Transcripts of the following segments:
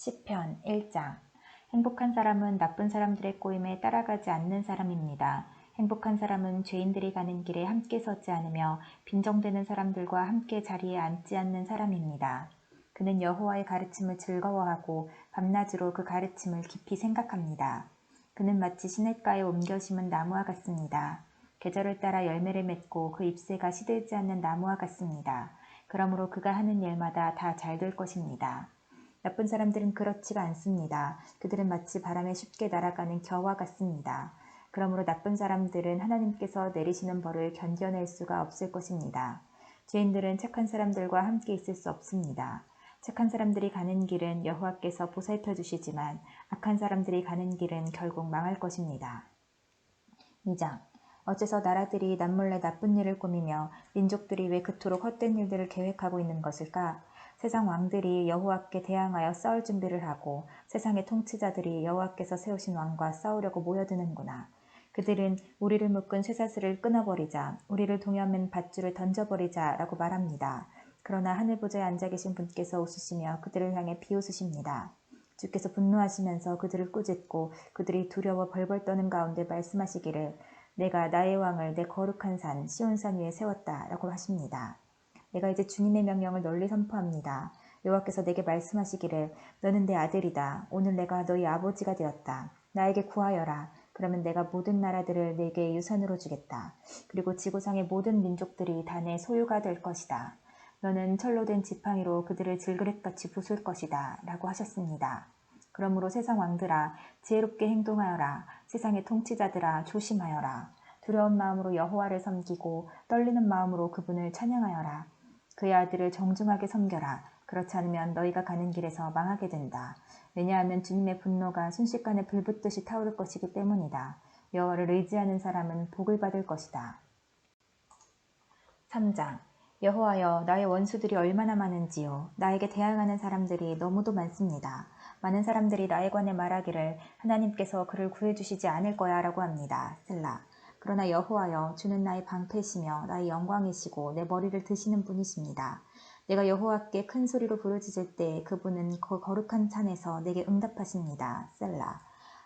시편 1장. 행복한 사람은 나쁜 사람들의 꼬임에 따라가지 않는 사람입니다. 행복한 사람은 죄인들이 가는 길에 함께 서지 않으며 빈정대는 사람들과 함께 자리에 앉지 않는 사람입니다. 그는 여호와의 가르침을 즐거워하고 밤낮으로 그 가르침을 깊이 생각합니다. 그는 마치 시냇가에 옮겨 심은 나무와 같습니다. 계절을 따라 열매를 맺고 그 잎새가 시들지 않는 나무와 같습니다. 그러므로 그가 하는 일마다 다 잘 될 것입니다. 나쁜 사람들은 그렇지가 않습니다. 그들은 마치 바람에 쉽게 날아가는 겨와 같습니다. 그러므로 나쁜 사람들은 하나님께서 내리시는 벌을 견뎌낼 수가 없을 것입니다. 죄인들은 착한 사람들과 함께 있을 수 없습니다. 착한 사람들이 가는 길은 여호와께서 보살펴 주시지만 악한 사람들이 가는 길은 결국 망할 것입니다. 2장. 어째서 나라들이 남몰래 나쁜 일을 꾸미며 민족들이 왜 그토록 헛된 일들을 계획하고 있는 것일까? 세상 왕들이 여호와께 대항하여 싸울 준비를 하고 세상의 통치자들이 여호와께서 세우신 왕과 싸우려고 모여드는구나. 그들은 우리를 묶은 쇠사슬을 끊어버리자, 우리를 동여맨 밧줄을 던져버리자 라고 말합니다. 그러나 하늘보좌에 앉아 계신 분께서 웃으시며 그들을 향해 비웃으십니다. 주께서 분노하시면서 그들을 꾸짖고 그들이 두려워 벌벌 떠는 가운데 말씀하시기를 내가 나의 왕을 내 거룩한 산 시온산 위에 세웠다 라고 하십니다. 내가 이제 주님의 명령을 널리 선포합니다. 여호와께서 내게 말씀하시기를 너는 내 아들이다. 오늘 내가 너희 아버지가 되었다. 나에게 구하여라. 그러면 내가 모든 나라들을 내게 유산으로 주겠다. 그리고 지구상의 모든 민족들이 다 내 소유가 될 것이다. 너는 철로 된 지팡이로 그들을 질그릇같이 부술 것이다. 라고 하셨습니다. 그러므로 세상 왕들아 지혜롭게 행동하여라. 세상의 통치자들아 조심하여라. 두려운 마음으로 여호와를 섬기고 떨리는 마음으로 그분을 찬양하여라. 그의 아들을 정중하게 섬겨라. 그렇지 않으면 너희가 가는 길에서 망하게 된다. 왜냐하면 주님의 분노가 순식간에 불붙듯이 타오를 것이기 때문이다. 여호와를 의지하는 사람은 복을 받을 것이다. 3장. 여호와여 나의 원수들이 얼마나 많은지요. 나에게 대항하는 사람들이 너무도 많습니다. 많은 사람들이 나에 관해 말하기를 하나님께서 그를 구해주시지 않을 거야 라고 합니다. 셀라. 그러나 여호와여 주는 나의 방패시며 나의 영광이시고 내 머리를 드시는 분이십니다. 내가 여호와께 큰 소리로 부르짖을 때 그분은 그 거룩한 산에서 내게 응답하십니다. 셀라.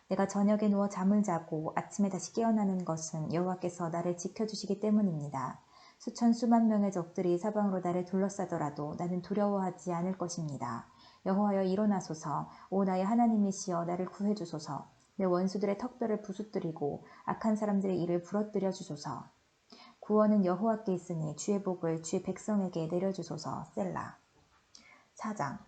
내가 저녁에 누워 잠을 자고 아침에 다시 깨어나는 것은 여호와께서 나를 지켜주시기 때문입니다. 수천 수만 명의 적들이 사방으로 나를 둘러싸더라도 나는 두려워하지 않을 것입니다. 여호와여 일어나소서. 오 나의 하나님이시여 나를 구해주소서. 내 원수들의 턱뼈를 부수뜨리고 악한 사람들의 일을 부러뜨려 주소서. 구원은 여호와께 있으니 주의 복을 주의 백성에게 내려주소서. 셀라. 4장.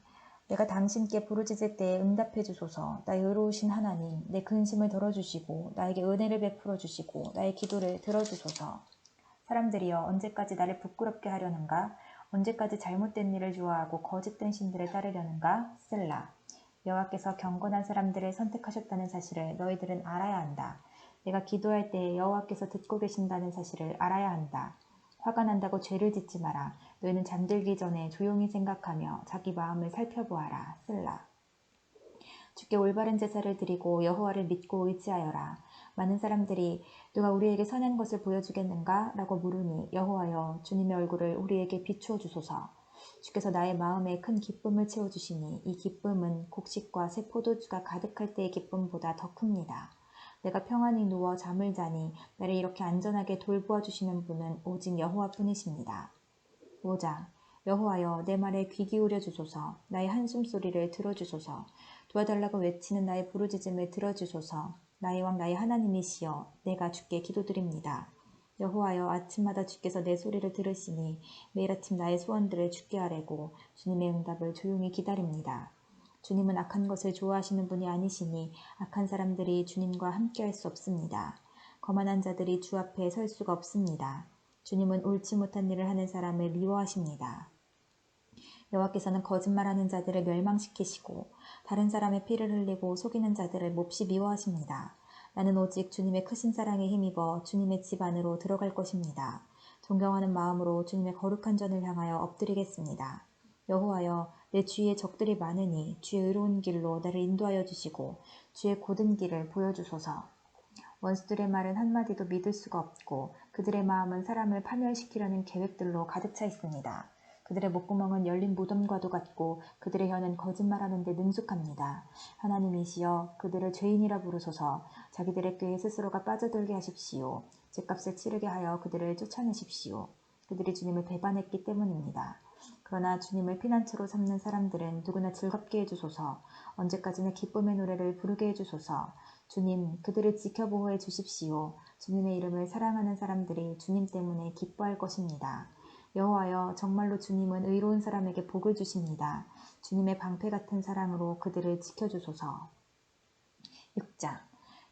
내가 당신께 부르짖을 때에 응답해 주소서. 나의 의로우신 하나님, 내 근심을 덜어주시고 나에게 은혜를 베풀어 주시고 나의 기도를 들어주소서. 사람들이여 언제까지 나를 부끄럽게 하려는가? 언제까지 잘못된 일을 좋아하고 거짓된 신들을 따르려는가? 셀라. 여호와께서 경건한 사람들을 선택하셨다는 사실을 너희들은 알아야 한다. 내가 기도할 때에 여호와께서 듣고 계신다는 사실을 알아야 한다. 화가 난다고 죄를 짓지 마라. 너희는 잠들기 전에 조용히 생각하며 자기 마음을 살펴보아라. 셀라. 주께 올바른 제사를 드리고 여호와를 믿고 의지하여라. 많은 사람들이 누가 우리에게 선한 것을 보여주겠는가? 라고 물으니 여호와여 주님의 얼굴을 우리에게 비추어 주소서. 주께서 나의 마음에 큰 기쁨을 채워주시니 이 기쁨은 곡식과 새 포도주가 가득할 때의 기쁨보다 더 큽니다. 내가 평안히 누워 잠을 자니 나를 이렇게 안전하게 돌보아 주시는 분은 오직 여호와뿐이십니다. 5장. 여호와여 내 말에 귀 기울여 주소서. 나의 한숨소리를 들어주소서. 도와달라고 외치는 나의 부르짖음을 들어주소서. 나의 왕 나의 하나님이시여 내가 주께 기도드립니다. 여호와여 아침마다 주께서 내 소리를 들으시니 매일 아침 나의 소원들을 주께 아뢰고 주님의 응답을 조용히 기다립니다. 주님은 악한 것을 좋아하시는 분이 아니시니 악한 사람들이 주님과 함께할 수 없습니다. 거만한 자들이 주 앞에 설 수가 없습니다. 주님은 옳지 못한 일을 하는 사람을 미워하십니다. 여호와께서는 거짓말하는 자들을 멸망시키시고 다른 사람의 피를 흘리고 속이는 자들을 몹시 미워하십니다. 나는 오직 주님의 크신 사랑에 힘입어 주님의 집 안으로 들어갈 것입니다. 존경하는 마음으로 주님의 거룩한 전을 향하여 엎드리겠습니다. 여호와여 내 주위에 적들이 많으니 주의 의로운 길로 나를 인도하여 주시고 주의 곧은 길을 보여주소서. 원수들의 말은 한마디도 믿을 수가 없고 그들의 마음은 사람을 파멸시키려는 계획들로 가득 차 있습니다. 그들의 목구멍은 열린 무덤과도 같고 그들의 혀는 거짓말하는 데 능숙합니다. 하나님이시여 그들을 죄인이라 부르소서. 자기들의 꾀에 스스로가 빠져들게 하십시오. 죗값을 치르게 하여 그들을 쫓아내십시오. 그들이 주님을 배반했기 때문입니다. 그러나 주님을 피난처로 삼는 사람들은 누구나 즐겁게 해주소서. 언제까지나 기쁨의 노래를 부르게 해주소서. 주님, 그들을 지켜 보호해 주십시오. 주님의 이름을 사랑하는 사람들이 주님 때문에 기뻐할 것입니다. 여호와여, 정말로 주님은 의로운 사람에게 복을 주십니다. 주님의 방패 같은 사랑으로 그들을 지켜주소서. 6장.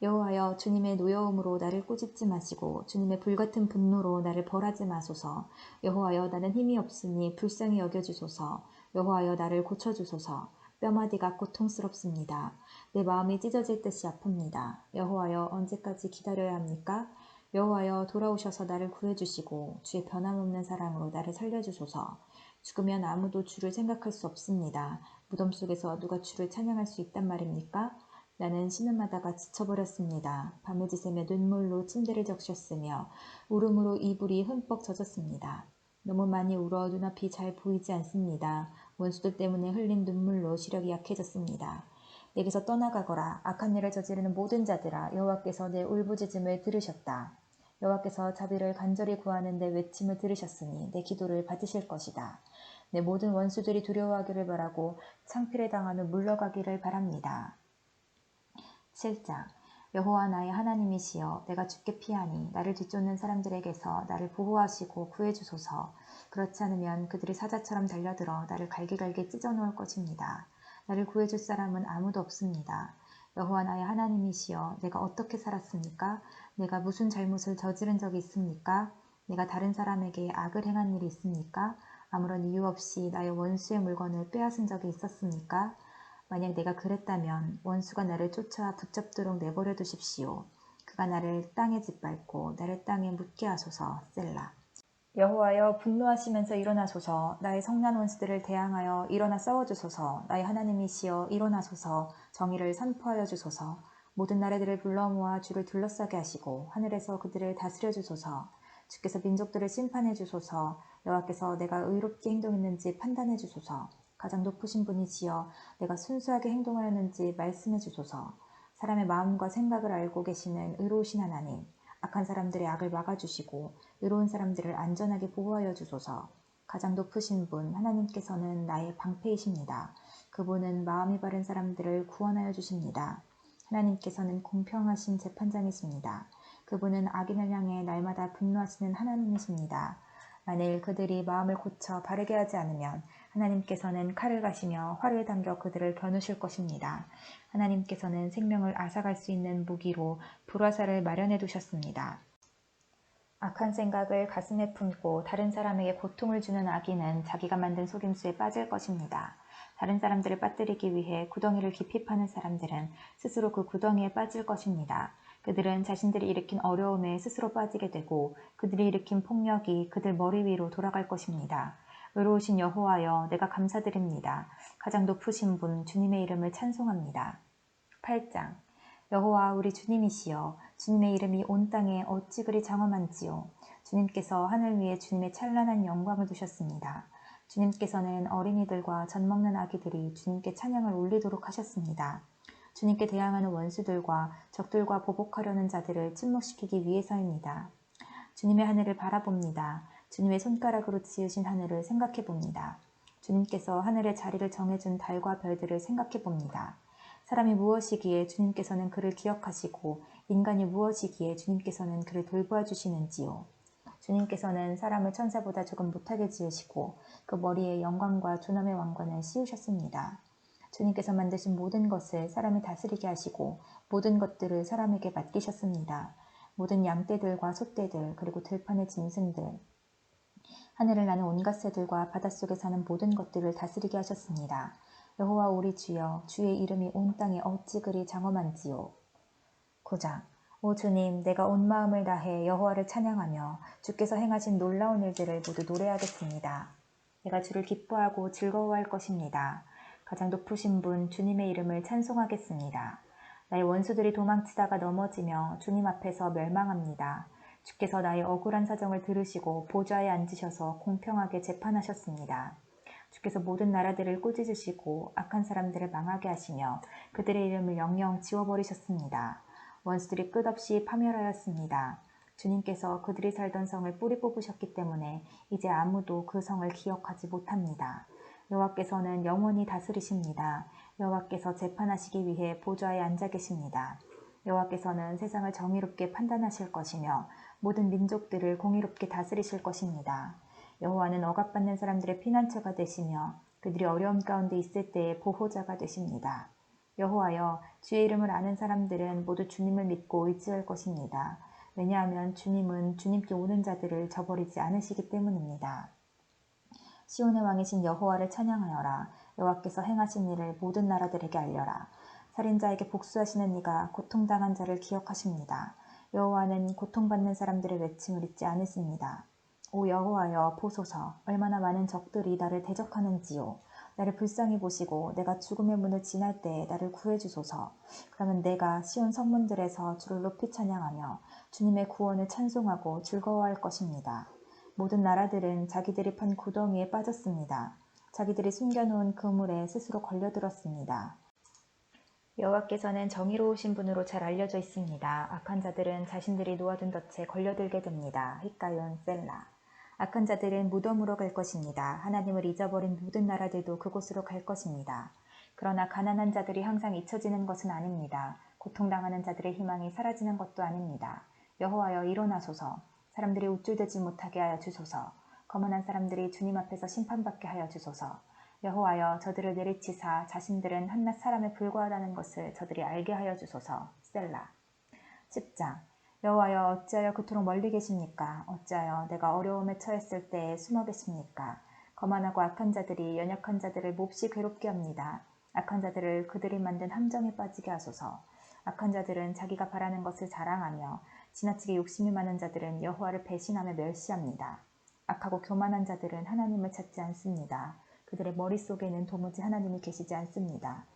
여호와여, 주님의 노여움으로 나를 꾸짖지 마시고 주님의 불같은 분노로 나를 벌하지 마소서. 여호와여, 나는 힘이 없으니 불쌍히 여겨주소서. 여호와여, 나를 고쳐주소서. 뼈마디가 고통스럽습니다. 내 마음이 찢어질 듯이 아픕니다. 여호와여, 언제까지 기다려야 합니까? 여호와여, 돌아오셔서 나를 구해주시고 주의 변함없는 사랑으로 나를 살려주소서. 죽으면 아무도 주를 생각할 수 없습니다. 무덤 속에서 누가 주를 찬양할 수 있단 말입니까? 나는 신음하다가 지쳐버렸습니다. 밤을 지새며 눈물로 침대를 적셨으며 울음으로 이불이 흠뻑 젖었습니다. 너무 많이 울어 눈앞이 잘 보이지 않습니다. 원수들 때문에 흘린 눈물로 시력이 약해졌습니다. 내게서 떠나가거라. 악한 일을 저지르는 모든 자들아, 여호와께서 내 울부짖음을 들으셨다. 여호와께서 자비를 간절히 구하는 내 외침을 들으셨으니 내 기도를 받으실 것이다. 내 모든 원수들이 두려워하기를 바라고 창피를 당하며 물러가기를 바랍니다. 7장. 여호와 나의 하나님이시여, 내가 주께 피하니 나를 뒤쫓는 사람들에게서 나를 보호하시고 구해주소서. 그렇지 않으면 그들이 사자처럼 달려들어 나를 갈기갈기 찢어놓을 것입니다. 나를 구해줄 사람은 아무도 없습니다. 여호와 나의 하나님이시여, 내가 어떻게 살았습니까? 내가 무슨 잘못을 저지른 적이 있습니까? 내가 다른 사람에게 악을 행한 일이 있습니까? 아무런 이유 없이 나의 원수의 물건을 빼앗은 적이 있었습니까? 만약 내가 그랬다면 원수가 나를 쫓아 붙잡도록 내버려 두십시오. 그가 나를 땅에 짓밟고 나를 땅에 묻게 하소서. 셀라. 여호와여, 분노하시면서 일어나소서. 나의 성난 원수들을 대항하여 일어나 싸워주소서. 나의 하나님이시여, 일어나소서. 정의를 선포하여 주소서. 모든 나라들을 불러 모아 주를 둘러싸게 하시고 하늘에서 그들을 다스려 주소서. 주께서 민족들을 심판해 주소서. 여호와께서 내가 의롭게 행동했는지 판단해 주소서. 가장 높으신 분이시여, 내가 순수하게 행동하였는지 말씀해 주소서. 사람의 마음과 생각을 알고 계시는 의로우신 하나님, 악한 사람들의 악을 막아주시고 의로운 사람들을 안전하게 보호하여 주소서. 가장 높으신 분 하나님께서는 나의 방패이십니다. 그분은 마음이 바른 사람들을 구원하여 주십니다. 하나님께서는 공평하신 재판장이십니다. 그분은 악인을 향해 날마다 분노하시는 하나님이십니다. 만일 그들이 마음을 고쳐 바르게 하지 않으면 하나님께서는 칼을 가시며 활을 당겨 그들을 겨누실 것입니다. 하나님께서는 생명을 앗아갈 수 있는 무기로 불화살을 마련해 두셨습니다. 악한 생각을 가슴에 품고 다른 사람에게 고통을 주는 악인은 자기가 만든 속임수에 빠질 것입니다. 다른 사람들을 빠뜨리기 위해 구덩이를 깊이 파는 사람들은 스스로 그 구덩이에 빠질 것입니다. 그들은 자신들이 일으킨 어려움에 스스로 빠지게 되고 그들이 일으킨 폭력이 그들 머리 위로 돌아갈 것입니다. 의로우신 여호와여, 내가 감사드립니다. 가장 높으신 분 주님의 이름을 찬송합니다. 8장. 여호와 우리 주님이시여, 주님의 이름이 온 땅에 어찌 그리 장엄한지요. 주님께서 하늘 위에 주님의 찬란한 영광을 두셨습니다. 주님께서는 어린이들과 젖먹는 아기들이 주님께 찬양을 올리도록 하셨습니다. 주님께 대항하는 원수들과 적들과 보복하려는 자들을 침묵시키기 위해서입니다. 주님의 하늘을 바라봅니다. 주님의 손가락으로 지으신 하늘을 생각해 봅니다. 주님께서 하늘의 자리를 정해준 달과 별들을 생각해 봅니다. 사람이 무엇이기에 주님께서는 그를 기억하시고 인간이 무엇이기에 주님께서는 그를 돌보아 주시는지요. 주님께서는 사람을 천사보다 조금 못하게 지으시고 그 머리에 영광과 존엄의 왕관을 씌우셨습니다. 주님께서 만드신 모든 것을 사람이 다스리게 하시고 모든 것들을 사람에게 맡기셨습니다. 모든 양떼들과 소떼들 그리고 들판의 짐승들, 하늘을 나는 온갖 새들과 바닷속에 사는 모든 것들을 다스리게 하셨습니다. 여호와 우리 주여, 주의 이름이 온 땅에 어찌 그리 장엄한지요. 9장. 오 주님, 내가 온 마음을 다해 여호와를 찬양하며 주께서 행하신 놀라운 일들을 모두 노래하겠습니다. 내가 주를 기뻐하고 즐거워할 것입니다. 가장 높으신 분 주님의 이름을 찬송하겠습니다. 나의 원수들이 도망치다가 넘어지며 주님 앞에서 멸망합니다. 주께서 나의 억울한 사정을 들으시고 보좌에 앉으셔서 공평하게 재판하셨습니다. 주께서 모든 나라들을 꾸짖으시고 악한 사람들을 망하게 하시며 그들의 이름을 영영 지워버리셨습니다. 원수들이 끝없이 파멸하였습니다. 주님께서 그들이 살던 성을 뿌리 뽑으셨기 때문에 이제 아무도 그 성을 기억하지 못합니다. 여호와께서는 영원히 다스리십니다. 여호와께서 재판하시기 위해 보좌에 앉아 계십니다. 여호와께서는 세상을 정의롭게 판단하실 것이며 모든 민족들을 공의롭게 다스리실 것입니다. 여호와는 억압받는 사람들의 피난처가 되시며 그들이 어려움 가운데 있을 때의 보호자가 되십니다. 여호와여, 주의 이름을 아는 사람들은 모두 주님을 믿고 의지할 것입니다. 왜냐하면 주님은 주님께 오는 자들을 저버리지 않으시기 때문입니다. 시온의 왕이신 여호와를 찬양하여라. 여호와께서 행하신 일을 모든 나라들에게 알려라. 살인자에게 복수하시는 이가 고통당한 자를 기억하십니다. 여호와는 고통받는 사람들의 외침을 잊지 않으십니다. 오 여호와여, 보소서. 얼마나 많은 적들이 나를 대적하는지요. 나를 불쌍히 보시고 내가 죽음의 문을 지날 때에 나를 구해주소서. 그러면 내가 시온 성문들에서 주를 높이 찬양하며 주님의 구원을 찬송하고 즐거워할 것입니다. 모든 나라들은 자기들이 판 구덩이에 빠졌습니다. 자기들이 숨겨놓은 그물에 스스로 걸려들었습니다. 여호와께서는 정의로우신 분으로 잘 알려져 있습니다. 악한 자들은 자신들이 놓아둔 덫에 걸려들게 됩니다. 히카yon 셀라. 악한 자들은 무덤으로 갈 것입니다. 하나님을 잊어버린 모든 나라들도 그곳으로 갈 것입니다. 그러나 가난한 자들이 항상 잊혀지는 것은 아닙니다. 고통당하는 자들의 희망이 사라지는 것도 아닙니다. 여호와여, 일어나소서. 사람들이 우쭐대지 못하게 하여 주소서. 거만한 사람들이 주님 앞에서 심판받게 하여 주소서. 여호와여, 저들을 내리치사 자신들은 한낱 사람에 불과하다는 것을 저들이 알게 하여 주소서. 셀라. 10장. 여호와여, 어찌하여 그토록 멀리 계십니까? 어찌하여 내가 어려움에 처했을 때에 숨어 계십니까? 거만하고 악한 자들이 연약한 자들을 몹시 괴롭게 합니다. 악한 자들을 그들이 만든 함정에 빠지게 하소서. 악한 자들은 자기가 바라는 것을 자랑하며 지나치게 욕심이 많은 자들은 여호와를 배신하며 멸시합니다. 악하고 교만한 자들은 하나님을 찾지 않습니다. 그들의 머릿속에는 도무지 하나님이 계시지 않습니다.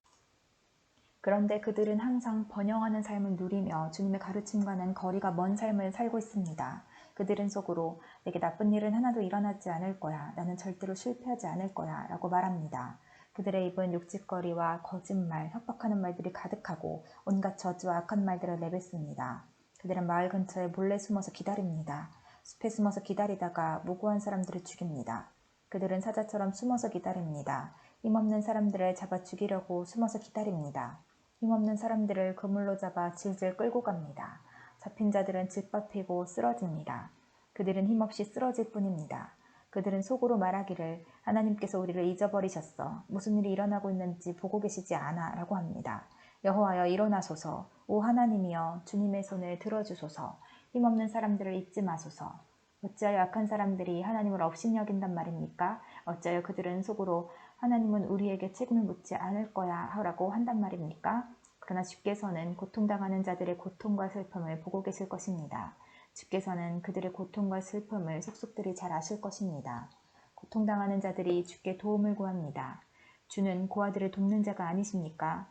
그런데 그들은 항상 번영하는 삶을 누리며 주님의 가르침과는 거리가 먼 삶을 살고 있습니다. 그들은 속으로 내게 나쁜 일은 하나도 일어나지 않을 거야. 나는 절대로 실패하지 않을 거야. 라고 말합니다. 그들의 입은 욕짓거리와 거짓말, 협박하는 말들이 가득하고 온갖 저주와 악한 말들을 내뱉습니다. 그들은 마을 근처에 몰래 숨어서 기다립니다. 숲에 숨어서 기다리다가 무고한 사람들을 죽입니다. 그들은 사자처럼 숨어서 기다립니다. 힘없는 사람들을 잡아 죽이려고 숨어서 기다립니다. 힘없는 사람들을 그물로 잡아 질질 끌고 갑니다. 잡힌 자들은 짓밟히고 쓰러집니다. 그들은 힘없이 쓰러질 뿐입니다. 그들은 속으로 말하기를 하나님께서 우리를 잊어버리셨어. 무슨 일이 일어나고 있는지 보고 계시지 않아 라고 합니다. 여호와여, 일어나소서. 오 하나님이여, 주님의 손을 들어주소서. 힘없는 사람들을 잊지 마소서. 어찌하여 악한 사람들이 하나님을 업신여긴단 말입니까? 어찌하여 그들은 속으로 하나님은 우리에게 책임을 묻지 않을 거야 라고 한단 말입니까? 그러나 주께서는 고통당하는 자들의 고통과 슬픔을 보고 계실 것입니다. 주께서는 그들의 고통과 슬픔을 속속들이 잘 아실 것입니다. 고통당하는 자들이 주께 도움을 구합니다. 주는 고아들을 돕는 자가 아니십니까?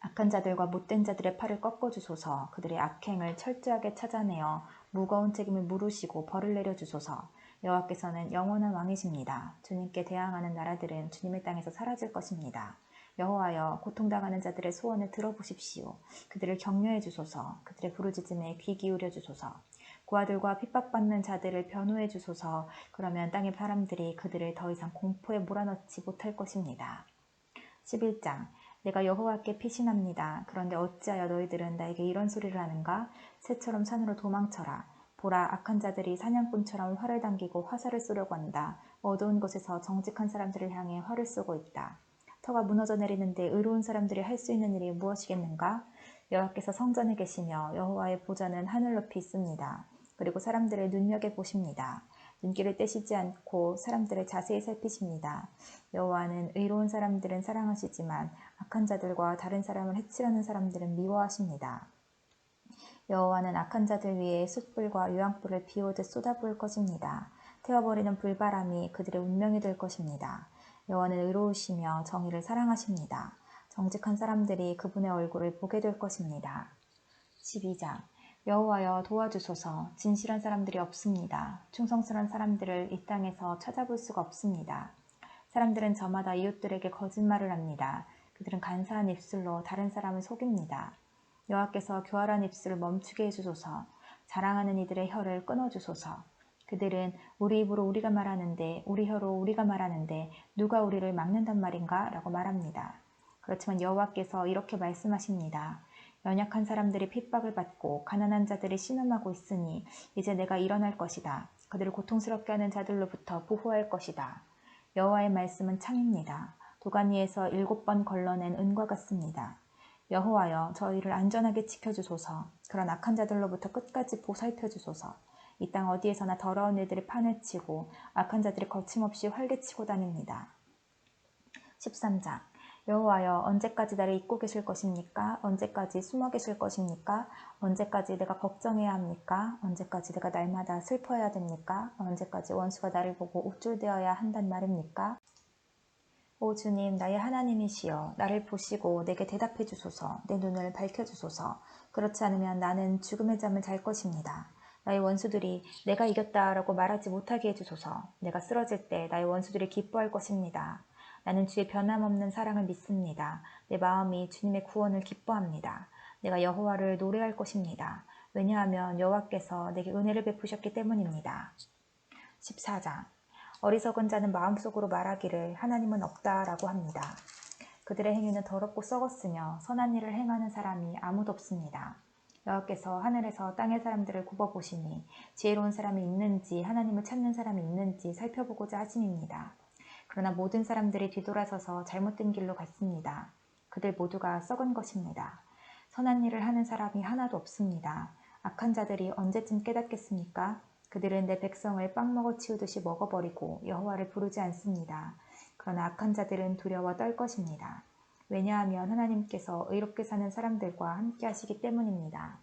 악한 자들과 못된 자들의 팔을 꺾어주소서. 그들의 악행을 철저하게 찾아내어 무거운 책임을 물으시고 벌을 내려주소서. 여호와께서는 영원한 왕이십니다. 주님께 대항하는 나라들은 주님의 땅에서 사라질 것입니다. 여호와여, 고통당하는 자들의 소원을 들어보십시오. 그들을 격려해 주소서. 그들의 부르짖음에 귀 기울여 주소서. 고아들과 핍박받는 자들을 변호해 주소서. 그러면 땅의 사람들이 그들을 더 이상 공포에 몰아넣지 못할 것입니다. 11장. 내가 여호와께 피신합니다. 그런데 어찌하여 너희들은 나에게 이런 소리를 하는가? 새처럼 산으로 도망쳐라. 보라, 악한 자들이 사냥꾼처럼 활을 당기고 화살을 쏘려고 한다. 어두운 곳에서 정직한 사람들을 향해 활을 쏘고 있다. 터가 무너져 내리는데 의로운 사람들이 할 수 있는 일이 무엇이겠는가? 여호와께서 성전에 계시며 여호와의 보좌는 하늘 높이 있습니다. 그리고 사람들을 눈여겨보십니다. 눈길을 떼시지 않고 사람들을 자세히 살피십니다. 여호와는 의로운 사람들은 사랑하시지만 악한 자들과 다른 사람을 해치려는 사람들은 미워하십니다. 여호와는 악한 자들 위에 숯불과 유황불을 비오듯 쏟아부을 것입니다. 태워버리는 불바람이 그들의 운명이 될 것입니다. 여호와는 의로우시며 정의를 사랑하십니다. 정직한 사람들이 그분의 얼굴을 보게 될 것입니다. 12장. 여호와여 도와주소서. 진실한 사람들이 없습니다. 충성스러운 사람들을 이 땅에서 찾아볼 수가 없습니다. 사람들은 저마다 이웃들에게 거짓말을 합니다. 그들은 간사한 입술로 다른 사람을 속입니다. 여호와께서 교활한 입술을 멈추게 해주소서. 자랑하는 이들의 혀를 끊어주소서. 그들은 우리 입으로 우리가 말하는데 우리 혀로 우리가 말하는데 누가 우리를 막는단 말인가? 라고 말합니다. 그렇지만 여호와께서 이렇게 말씀하십니다. 연약한 사람들이 핍박을 받고 가난한 자들이 신음하고 있으니 이제 내가 일어날 것이다. 그들을 고통스럽게 하는 자들로부터 보호할 것이다. 여호와의 말씀은 창입니다. 도가니에서 7번 걸러낸 은과 같습니다. 여호와여 저희를 안전하게 지켜주소서. 그런 악한 자들로부터 끝까지 보살펴주소서. 이 땅 어디에서나 더러운 일들이 판을 치고 악한 자들이 거침없이 활개치고 다닙니다. 13장 여호와여 언제까지 나를 잊고 계실 것입니까? 언제까지 숨어 계실 것입니까? 언제까지 내가 걱정해야 합니까? 언제까지 내가 날마다 슬퍼해야 됩니까? 언제까지 원수가 나를 보고 우쭐대어야 한단 말입니까? 오 주님 나의 하나님이시여 나를 보시고 내게 대답해 주소서. 내 눈을 밝혀주소서. 그렇지 않으면 나는 죽음의 잠을 잘 것입니다. 나의 원수들이 내가 이겼다라고 말하지 못하게 해주소서. 내가 쓰러질 때 나의 원수들이 기뻐할 것입니다. 나는 주의 변함없는 사랑을 믿습니다. 내 마음이 주님의 구원을 기뻐합니다. 내가 여호와를 노래할 것입니다. 왜냐하면 여호와께서 내게 은혜를 베푸셨기 때문입니다. 14장 어리석은 자는 마음속으로 말하기를 하나님은 없다라고 합니다. 그들의 행위는 더럽고 썩었으며 선한 일을 행하는 사람이 아무도 없습니다. 여호와께서 하늘에서 땅의 사람들을 굽어보시니 지혜로운 사람이 있는지 하나님을 찾는 사람이 있는지 살펴보고자 하심입니다. 그러나 모든 사람들이 뒤돌아서서 잘못된 길로 갔습니다. 그들 모두가 썩은 것입니다. 선한 일을 하는 사람이 하나도 없습니다. 악한 자들이 언제쯤 깨닫겠습니까? 그들은 내 백성을 빵 먹어 치우듯이 먹어버리고 여호와를 부르지 않습니다. 그러나 악한 자들은 두려워 떨 것입니다. 왜냐하면 하나님께서 의롭게 사는 사람들과 함께 하시기 때문입니다.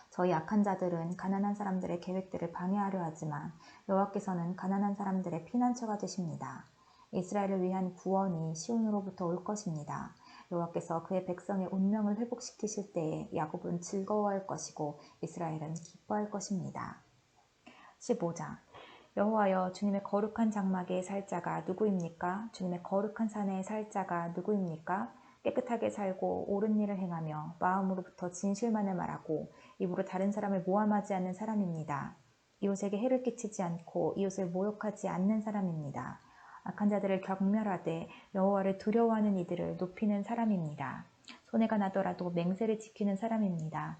저희 악한 자들은 가난한 사람들의 계획들을 방해하려 하지만 여호와께서는 가난한 사람들의 피난처가 되십니다. 이스라엘을 위한 구원이 시온으로부터 올 것입니다. 여호와께서 그의 백성의 운명을 회복시키실 때에 야곱은 즐거워할 것이고 이스라엘은 기뻐할 것입니다. 15장 여호와여 주님의 거룩한 장막에 살 자가 누구입니까? 주님의 거룩한 산에 살 자가 누구입니까? 깨끗하게 살고 옳은 일을 행하며 마음으로부터 진실만을 말하고 입으로 다른 사람을 모함하지 않는 사람입니다. 이웃에게 해를 끼치지 않고 이웃을 모욕하지 않는 사람입니다. 악한 자들을 경멸하되 여호와를 두려워하는 이들을 높이는 사람입니다. 손해가 나더라도 맹세를 지키는 사람입니다.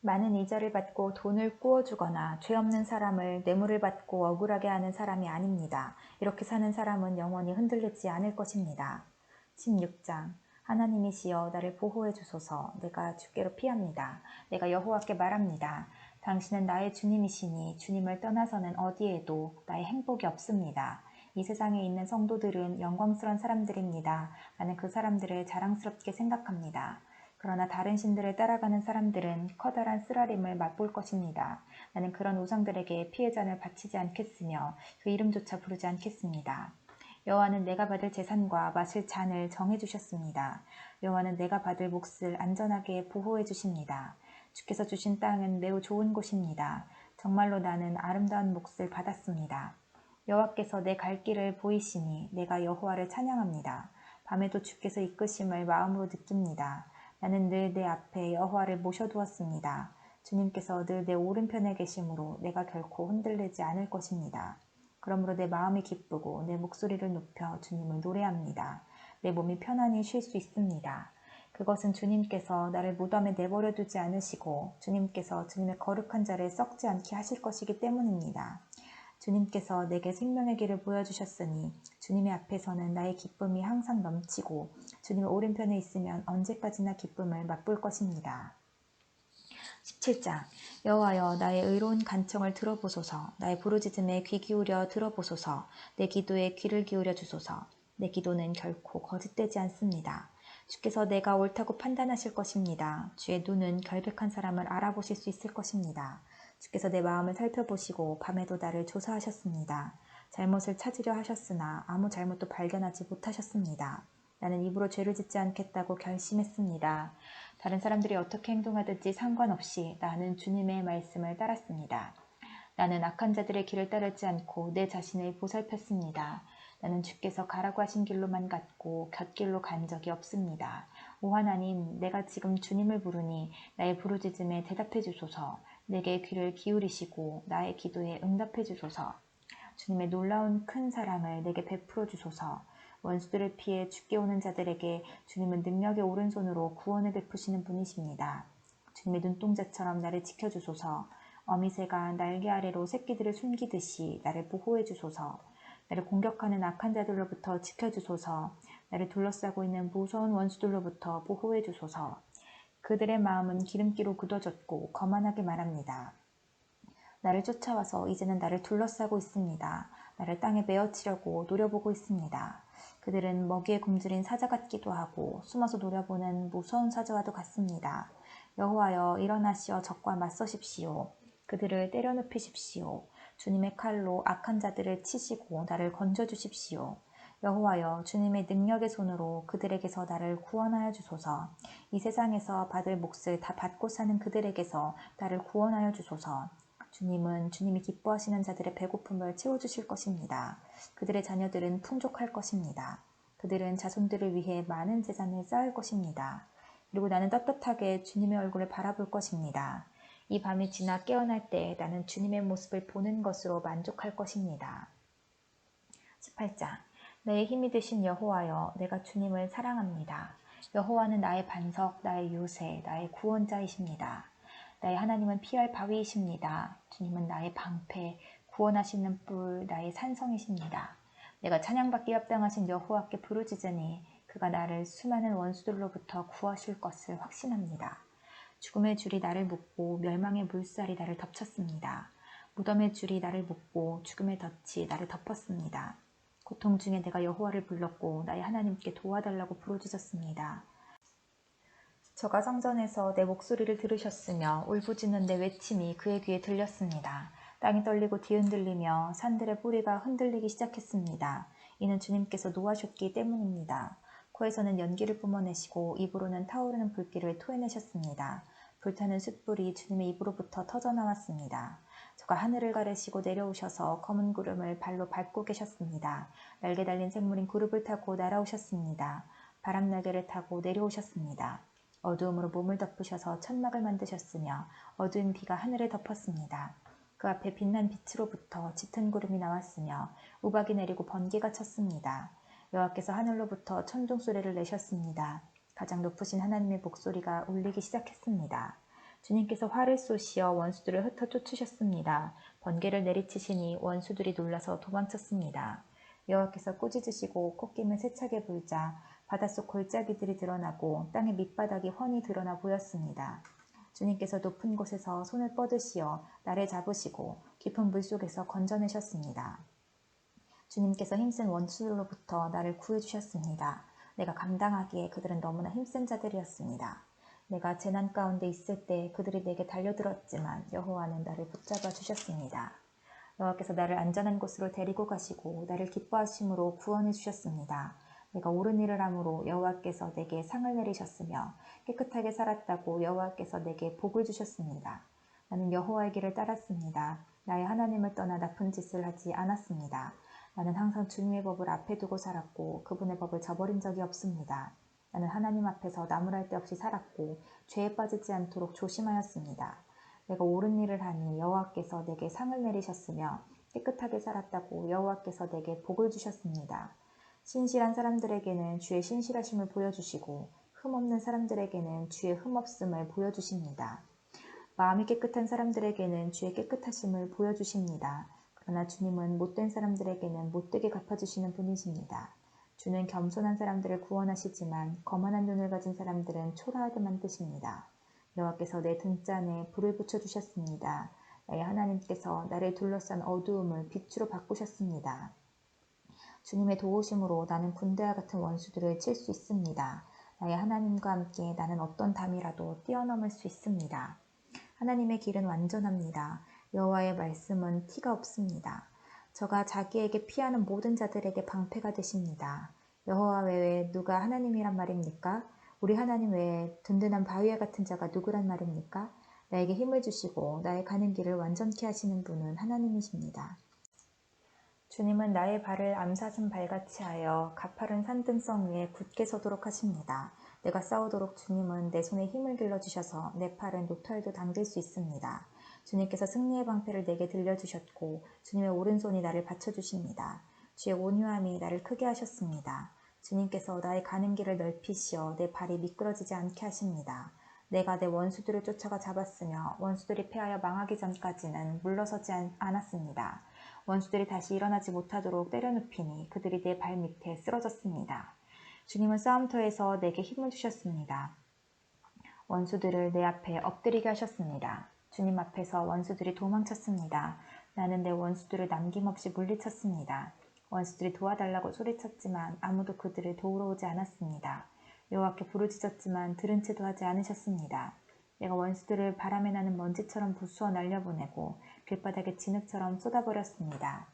많은 이자를 받고 돈을 꾸어주거나 죄 없는 사람을 뇌물을 받고 억울하게 하는 사람이 아닙니다. 이렇게 사는 사람은 영원히 흔들리지 않을 것입니다. 16장 하나님이시여 나를 보호해 주소서. 내가 주께로 피합니다. 내가 여호와께 말합니다. 당신은 나의 주님이시니 주님을 떠나서는 어디에도 나의 행복이 없습니다. 이 세상에 있는 성도들은 영광스러운 사람들입니다. 나는 그 사람들을 자랑스럽게 생각합니다. 그러나 다른 신들을 따라가는 사람들은 커다란 쓰라림을 맛볼 것입니다. 나는 그런 우상들에게 피해잔을 바치지 않겠으며 그 이름조차 부르지 않겠습니다. 여호와는 내가 받을 재산과 마실 잔을 정해주셨습니다. 여호와는 내가 받을 몫을 안전하게 보호해 주십니다. 주께서 주신 땅은 매우 좋은 곳입니다. 정말로 나는 아름다운 몫을 받았습니다. 여호와께서 내 갈 길을 보이시니 내가 여호와를 찬양합니다. 밤에도 주께서 이끄심을 마음으로 느낍니다. 나는 늘 내 앞에 여호와를 모셔두었습니다. 주님께서 늘 내 오른편에 계심으로 내가 결코 흔들리지 않을 것입니다. 그러므로 내 마음이 기쁘고 내 목소리를 높여 주님을 노래합니다. 내 몸이 편안히 쉴 수 있습니다. 그것은 주님께서 나를 무덤에 내버려 두지 않으시고 주님께서 주님의 거룩한 자를 썩지 않게 하실 것이기 때문입니다. 주님께서 내게 생명의 길을 보여주셨으니 주님의 앞에서는 나의 기쁨이 항상 넘치고 주님의 오른편에 있으면 언제까지나 기쁨을 맛볼 것입니다. 17장 여호와여 나의 의로운 간청을 들어보소서. 나의 부르짖음에 귀 기울여 들어보소서. 내 기도에 귀를 기울여 주소서. 내 기도는 결코 거짓되지 않습니다. 주께서 내가 옳다고 판단하실 것입니다. 주의 눈은 결백한 사람을 알아보실 수 있을 것입니다. 주께서 내 마음을 살펴보시고 밤에도 나를 조사하셨습니다. 잘못을 찾으려 하셨으나 아무 잘못도 발견하지 못하셨습니다. 나는 입으로 죄를 짓지 않겠다고 결심했습니다. 다른 사람들이 어떻게 행동하든지 상관없이 나는 주님의 말씀을 따랐습니다. 나는 악한 자들의 길을 따르지 않고 내 자신을 보살폈습니다. 나는 주께서 가라고 하신 길로만 갔고 곁길로 간 적이 없습니다. 오 하나님, 내가 지금 주님을 부르니 나의 부르짖음에 대답해 주소서. 내게 귀를 기울이시고 나의 기도에 응답해 주소서. 주님의 놀라운 큰 사랑을 내게 베풀어 주소서. 원수들을 피해 죽게 오는 자들에게 주님은 능력의 오른손으로 구원을 베푸시는 분이십니다. 주님의 눈동자처럼 나를 지켜주소서. 어미새가 날개 아래로 새끼들을 숨기듯이 나를 보호해 주소서. 나를 공격하는 악한 자들로부터 지켜주소서. 나를 둘러싸고 있는 무서운 원수들로부터 보호해 주소서. 그들의 마음은 기름기로 굳어졌고 거만하게 말합니다. 나를 쫓아와서 이제는 나를 둘러싸고 있습니다. 나를 땅에 메어치려고 노려보고 있습니다. 그들은 먹이에 굶주린 사자 같기도 하고 숨어서 노려보는 무서운 사자와도 같습니다. 여호와여, 일어나시어 적과 맞서십시오. 그들을 때려눕히십시오. 주님의 칼로 악한 자들을 치시고 나를 건져주십시오. 여호와여, 주님의 능력의 손으로 그들에게서 나를 구원하여 주소서. 이 세상에서 받을 몫을 다 받고 사는 그들에게서 나를 구원하여 주소서. 주님은 주님이 기뻐하시는 자들의 배고픔을 채워주실 것입니다. 그들의 자녀들은 풍족할 것입니다. 그들은 자손들을 위해 많은 재산을 쌓을 것입니다. 그리고 나는 떳떳하게 주님의 얼굴을 바라볼 것입니다. 이 밤이 지나 깨어날 때 나는 주님의 모습을 보는 것으로 만족할 것입니다. 18장. 내 힘이 되신 여호와여, 내가 주님을 사랑합니다. 여호와는 나의 반석, 나의 요새, 나의 구원자이십니다. 나의 하나님은 피할 바위이십니다. 주님은 나의 방패, 구원하시는 뿔, 나의 산성이십니다. 내가 찬양받기 합당하신 여호와께 부르짖으니 그가 나를 수많은 원수들로부터 구하실 것을 확신합니다. 죽음의 줄이 나를 묶고 멸망의 물살이 나를 덮쳤습니다. 무덤의 줄이 나를 묶고 죽음의 덫이 나를 덮었습니다. 고통 중에 내가 여호와를 불렀고 나의 하나님께 도와달라고 부르짖었습니다. 저가 성전에서 내 목소리를 들으셨으며 울부짖는 내 외침이 그의 귀에 들렸습니다. 땅이 떨리고 뒤흔들리며 산들의 뿌리가 흔들리기 시작했습니다. 이는 주님께서 노하셨기 때문입니다. 코에서는 연기를 뿜어내시고 입으로는 타오르는 불길을 토해내셨습니다. 불타는 숯불이 주님의 입으로부터 터져나왔습니다. 저가 하늘을 가르시고 내려오셔서 검은 구름을 발로 밟고 계셨습니다. 날개 달린 생물인 구름을 타고 날아오셨습니다. 바람날개를 타고 내려오셨습니다. 어두움으로 몸을 덮으셔서 천막을 만드셨으며 어두운 비가 하늘을 덮었습니다. 그 앞에 빛난 빛으로부터 짙은 구름이 나왔으며 우박이 내리고 번개가 쳤습니다. 여호와께서 하늘로부터 천둥 소리를 내셨습니다. 가장 높으신 하나님의 목소리가 울리기 시작했습니다. 주님께서 활을 쏘시어 원수들을 흩어 쫓으셨습니다. 번개를 내리치시니 원수들이 놀라서 도망쳤습니다. 여호와께서 꾸짖으시고 콧김을 세차게 불자 바닷속 골짜기들이 드러나고 땅의 밑바닥이 훤히 드러나 보였습니다. 주님께서 높은 곳에서 손을 뻗으시어 나를 잡으시고 깊은 물속에서 건져내셨습니다. 주님께서 힘센 원수들로부터 나를 구해주셨습니다. 내가 감당하기에 그들은 너무나 힘센 자들이었습니다. 내가 재난 가운데 있을 때 그들이 내게 달려들었지만 여호와는 나를 붙잡아 주셨습니다. 여호와께서 나를 안전한 곳으로 데리고 가시고 나를 기뻐하심으로 구원해 주셨습니다. 내가 옳은 일을 함으로 여호와께서 내게 상을 내리셨으며 깨끗하게 살았다고 여호와께서 내게 복을 주셨습니다. 나는 여호와의 길을 따랐습니다. 나의 하나님을 떠나 나쁜 짓을 하지 않았습니다. 나는 항상 주님의 법을 앞에 두고 살았고 그분의 법을 저버린 적이 없습니다. 나는 하나님 앞에서 나무랄 데 없이 살았고 죄에 빠지지 않도록 조심하였습니다. 내가 옳은 일을 하니 여호와께서 내게 상을 내리셨으며 깨끗하게 살았다고 여호와께서 내게 복을 주셨습니다. 신실한 사람들에게는 주의 신실하심을 보여주시고 흠없는 사람들에게는 주의 흠없음을 보여주십니다. 마음이 깨끗한 사람들에게는 주의 깨끗하심을 보여주십니다. 그러나 주님은 못된 사람들에게는 못되게 갚아주시는 분이십니다. 주는 겸손한 사람들을 구원하시지만 거만한 눈을 가진 사람들은 초라하게 만드십니다. 여호와께서 내 등잔에 불을 붙여주셨습니다. 나의 하나님께서 나를 둘러싼 어두움을 빛으로 바꾸셨습니다. 주님의 도우심으로 나는 군대와 같은 원수들을 칠 수 있습니다. 나의 하나님과 함께 나는 어떤 담이라도 뛰어넘을 수 있습니다. 하나님의 길은 완전합니다. 여호와의 말씀은 티가 없습니다. 저가 자기에게 피하는 모든 자들에게 방패가 되십니다. 여호와 외에 누가 하나님이란 말입니까? 우리 하나님 외에 든든한 바위와 같은 자가 누구란 말입니까? 나에게 힘을 주시고 나의 가는 길을 완전케 하시는 분은 하나님이십니다. 주님은 나의 발을 암사슴 발같이 하여 가파른 산등성 위에 굳게 서도록 하십니다. 내가 싸우도록 주님은 내 손에 힘을 길러주셔서 내 팔은 노털도 당길 수 있습니다. 주님께서 승리의 방패를 내게 들려주셨고 주님의 오른손이 나를 받쳐주십니다. 주의 온유함이 나를 크게 하셨습니다. 주님께서 나의 가는 길을 넓히시어 내 발이 미끄러지지 않게 하십니다. 내가 내 원수들을 쫓아가 잡았으며 원수들이 패하여 망하기 전까지는 물러서지 않았습니다. 원수들이 다시 일어나지 못하도록 때려눕히니 그들이 내 발 밑에 쓰러졌습니다. 주님은 싸움터에서 내게 힘을 주셨습니다. 원수들을 내 앞에 엎드리게 하셨습니다. 주님 앞에서 원수들이 도망쳤습니다. 나는 내 원수들을 남김없이 물리쳤습니다. 원수들이 도와달라고 소리쳤지만 아무도 그들을 도우러 오지 않았습니다. 여호와께 부르짖었지만 들은 채도 하지 않으셨습니다. 내가 원수들을 바람에 나는 먼지처럼 부수어 날려보내고 길바닥에 진흙처럼 쏟아버렸습니다.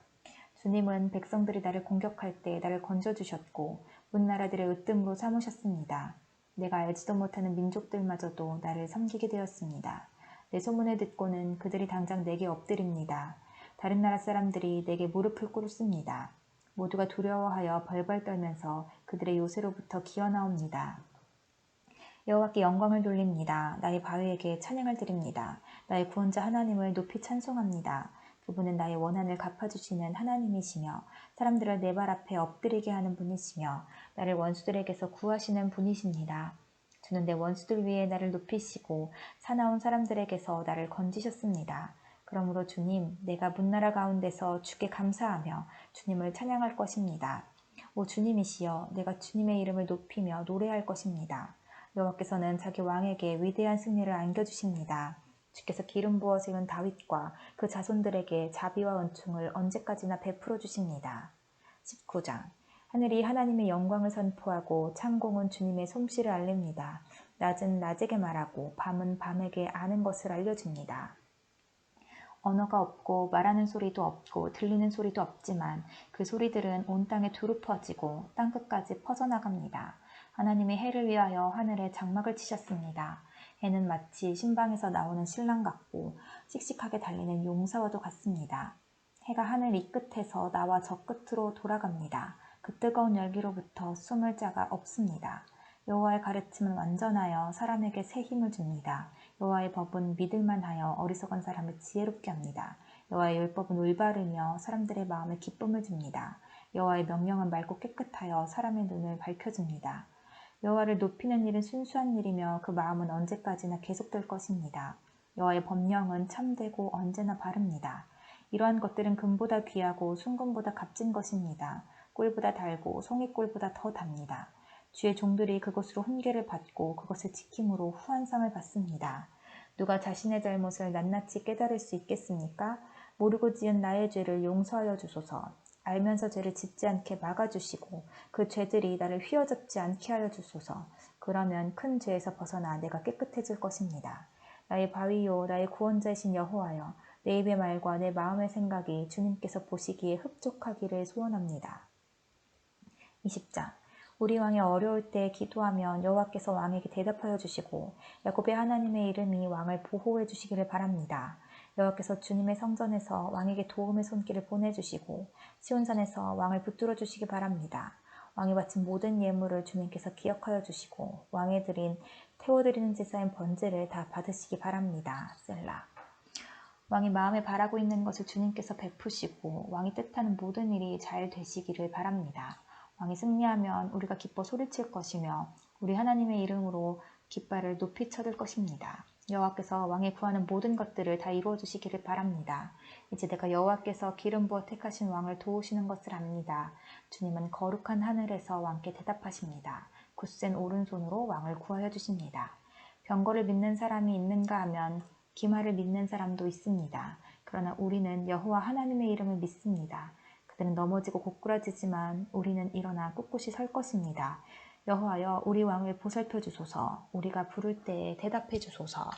주님은 백성들이 나를 공격할 때 나를 건져주셨고 문나라들의 으뜸으로 삼으셨습니다. 내가 알지도 못하는 민족들마저도 나를 섬기게 되었습니다. 내 소문을 듣고는 그들이 당장 내게 엎드립니다. 다른 나라 사람들이 내게 무릎을 꿇습니다. 모두가 두려워하여 벌벌 떨면서 그들의 요새로부터 기어나옵니다. 여호와께 영광을 돌립니다. 나의 바위에게 찬양을 드립니다. 나의 구원자 하나님을 높이 찬송합니다. 그분은 나의 원한을 갚아주시는 하나님이시며 사람들을 내 발 앞에 엎드리게 하는 분이시며 나를 원수들에게서 구하시는 분이십니다. 주는 내 원수들 위에 나를 높이시고 사나운 사람들에게서 나를 건지셨습니다. 그러므로 주님, 내가 문나라 가운데서 주께 감사하며 주님을 찬양할 것입니다. 오 주님이시여, 내가 주님의 이름을 높이며 노래할 것입니다. 여호와께서는 자기 왕에게 위대한 승리를 안겨주십니다. 주께서 기름 부어 세운 다윗과 그 자손들에게 자비와 은총을 언제까지나 베풀어 주십니다. 19장 하늘이 하나님의 영광을 선포하고 창공은 주님의 솜씨를 알립니다. 낮은 낮에게 말하고 밤은 밤에게 아는 것을 알려줍니다. 언어가 없고 말하는 소리도 없고 들리는 소리도 없지만 그 소리들은 온 땅에 두루 퍼지고 땅끝까지 퍼져나갑니다. 하나님이 해를 위하여 하늘에 장막을 치셨습니다. 해는 마치 신방에서 나오는 신랑 같고 씩씩하게 달리는 용사와도 같습니다. 해가 하늘 이 끝에서 나와 저 끝으로 돌아갑니다. 그 뜨거운 열기로부터 숨을 자가 없습니다. 여호와의 가르침은 완전하여 사람에게 새 힘을 줍니다. 여호와의 법은 믿을만하여 어리석은 사람을 지혜롭게 합니다. 여호와의 율법은 올바르며 사람들의 마음에 기쁨을 줍니다. 여호와의 명령은 맑고 깨끗하여 사람의 눈을 밝혀줍니다. 여호와를 높이는 일은 순수한 일이며 그 마음은 언제까지나 계속될 것입니다. 여호와의 법령은 참되고 언제나 바릅니다. 이러한 것들은 금보다 귀하고 순금보다 값진 것입니다. 꿀보다 달고 송이꿀보다 더 답니다. 주의 종들이 그것으로 훈계를 받고 그것을 지킴으로 후한상을 받습니다. 누가 자신의 잘못을 낱낱이 깨달을 수 있겠습니까? 모르고 지은 나의 죄를 용서하여 주소서. 알면서 죄를 짓지 않게 막아주시고 그 죄들이 나를 휘어잡지 않게 하여 주소서. 그러면 큰 죄에서 벗어나 내가 깨끗해질 것입니다. 나의 바위요 나의 구원자이신 여호와여, 내 입의 말과 내 마음의 생각이 주님께서 보시기에 흡족하기를 소원합니다. 20장 우리 왕이 어려울 때 기도하면 여호와께서 왕에게 대답하여 주시고 야곱의 하나님의 이름이 왕을 보호해 주시기를 바랍니다. 여호와께서 주님의 성전에서 왕에게 도움의 손길을 보내주시고 시온산에서 왕을 붙들어 주시기 바랍니다. 왕이 바친 모든 예물을 주님께서 기억하여 주시고 왕에 드린 태워드리는 제사인 번제를 다 받으시기 바랍니다. 셀라. 왕이 마음에 바라고 있는 것을 주님께서 베푸시고 왕이 뜻하는 모든 일이 잘 되시기를 바랍니다. 왕이 승리하면 우리가 기뻐 소리칠 것이며 우리 하나님의 이름으로 깃발을 높이 쳐들 것입니다. 여호와께서 왕이 구하는 모든 것들을 다 이루어 주시기를 바랍니다. 이제 내가 여호와께서 기름 부어 택하신 왕을 도우시는 것을 압니다. 주님은 거룩한 하늘에서 왕께 대답하십니다. 굳센 오른손으로 왕을 구하여 주십니다. 병거를 믿는 사람이 있는가 하면 기말을 믿는 사람도 있습니다. 그러나 우리는 여호와 하나님의 이름을 믿습니다. 그들은 넘어지고 고꾸라지지만 우리는 일어나 꿋꿋이 설 것입니다. 여호와여, 우리 왕을 보살펴 주소서. 우리가 부를 때에 대답해 주소서.